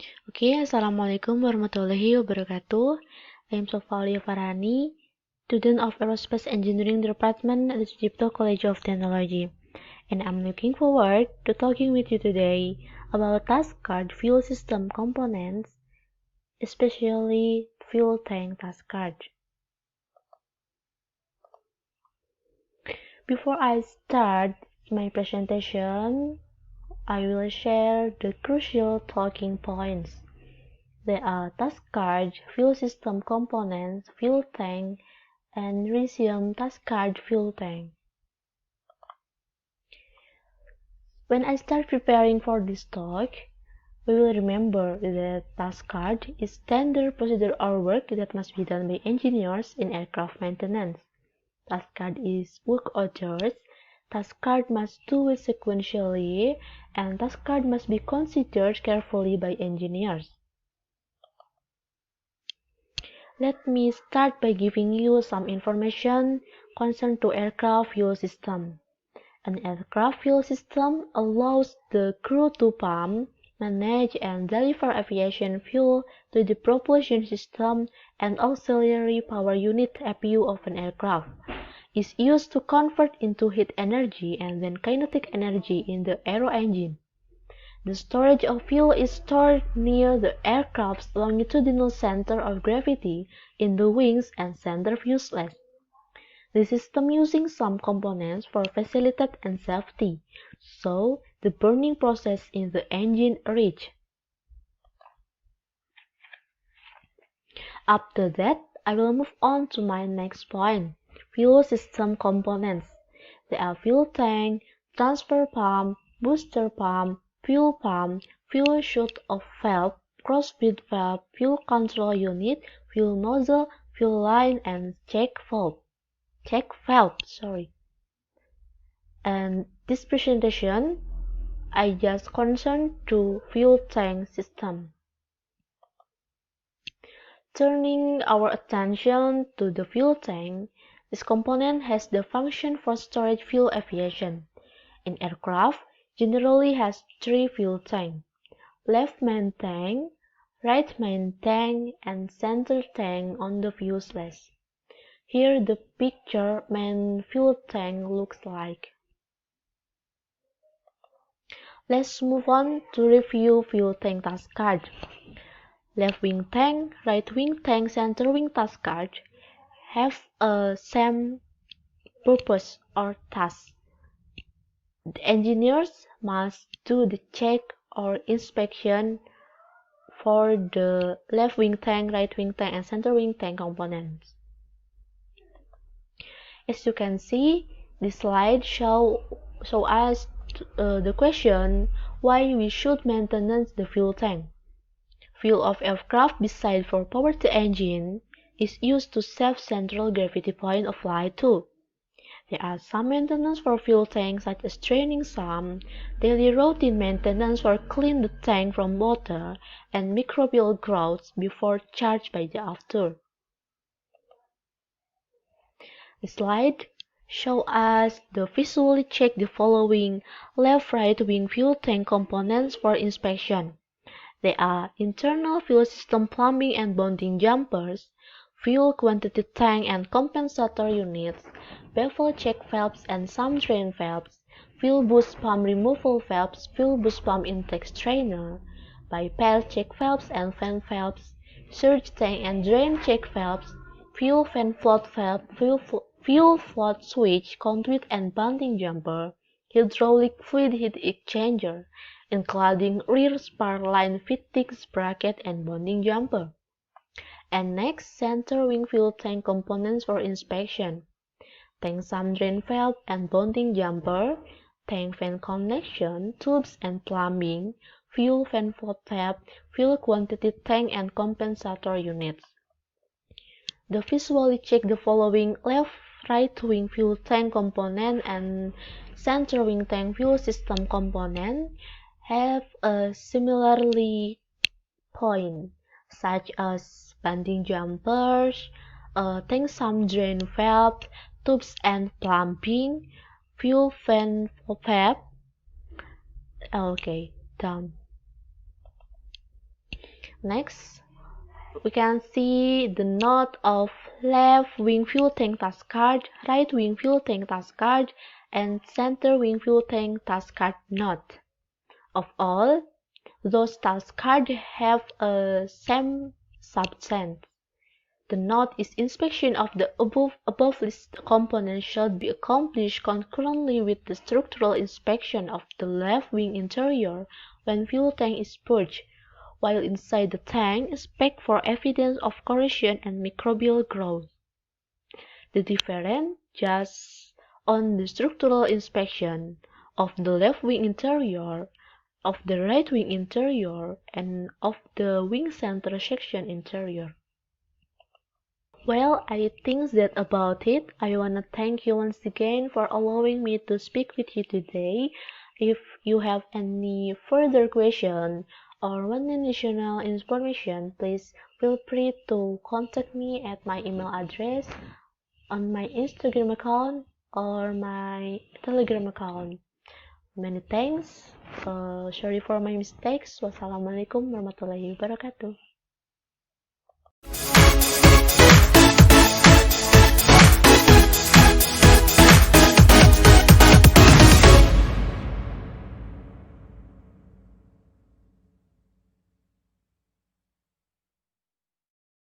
Assalamualaikum warahmatullahi wabarakatuh. I am Shofa Farhany, student of Aerospace Engineering Department at the Sucipto College of Technology, and I'm looking forward to talking with you today about task card fuel system components, especially fuel tank task card. Before I start my presentation, I will share the crucial talking points. There are task card, fuel system components, fuel tank, and resume task card fuel tank. When I start preparing for this talk, we will remember that task card is standard procedure or work that must be done by engineers in aircraft maintenance. Task card is work orders. Task card must do it sequentially, and task card must be considered carefully by engineers. Let me start by giving you some information concerned to aircraft fuel system. An aircraft fuel system allows the crew to pump, manage, and deliver aviation fuel to the propulsion system and auxiliary power unit (APU) of an aircraft. Is used to convert into heat energy and then kinetic energy in the aero engine. The storage of fuel is stored near the aircraft's longitudinal center of gravity in the wings and center fuselage. The system using some components for facilitate and safety, so the burning process in the engine reach. After that, I will move on to my next point, fuel system components. There are fuel tank, transfer pump, booster pump, fuel chute of valve, crossfeed valve, fuel control unit, fuel nozzle, fuel line, and check valve. And this presentation, I just concerned to fuel tank system. Turning our attention to the fuel tank, this component has the function for storage fuel aviation. An aircraft generally has three fuel tanks: left main tank, right main tank, and center tank on the fuselage. Here the picture main fuel tank looks like. Let's move on to review fuel tank task card. Left wing tank, right wing tank, center wing task card have a same purpose or task. The engineers must do the check or inspection for the left wing tank, right wing tank, and center wing tank components. As you can see, this slide show us the question why we should maintain the fuel tank. Fuel of aircraft beside for power the engine is used to save central gravity point of flight too. There are some maintenance for fuel tanks such as training some, daily routine maintenance for clean the tank from water and microbial growths before charged by the after. The slide shows us the visually check the following left-right wing fuel tank components for inspection. They are internal fuel system plumbing and bonding jumpers, fuel quantity tank and compensator units, baffle check valves and some drain valves, fuel boost pump removal valves, fuel boost pump intake strainer, bypass check valves and fan valves, surge tank and drain check valves, fuel fan float valve, fuel float switch, conduit and bonding jumper, hydraulic fluid heat exchanger, including rear spark line fittings, bracket, and bonding jumper. And next, center wing fuel tank components for inspection. Tank sump drain valve and bonding jumper, tank fan connection, tubes and plumbing, fuel fan float valve, fuel quantity tank and compensator units. The visually check the following left-right wing fuel tank component and center wing tank fuel system component have a similarly point, such as bonding jumpers, tank sump drain valve, tubes and plumbing, fuel fan valve. Okay, done. Next, we can see the node of left wing fuel tank task card, right wing fuel tank task card, and center wing fuel tank task card node. Of all, those task cards have a same substance. The node is inspection of the above listed components should be accomplished concurrently with the structural inspection of the left wing interior when fuel tank is purged, while inside the tank inspect for evidence of corrosion and microbial growth. The difference just on the structural inspection of the left wing interior, of the right wing interior, and of the wing center section interior. Well, I think that's about it. I wanna thank you once again for allowing me to speak with you today. If you have any further question or want additional information, please feel free to contact me at my email address on my Instagram account or my Telegram account. Many thanks. Sorry for my mistakes. Wassalamualaikum warahmatullahi wabarakatuh.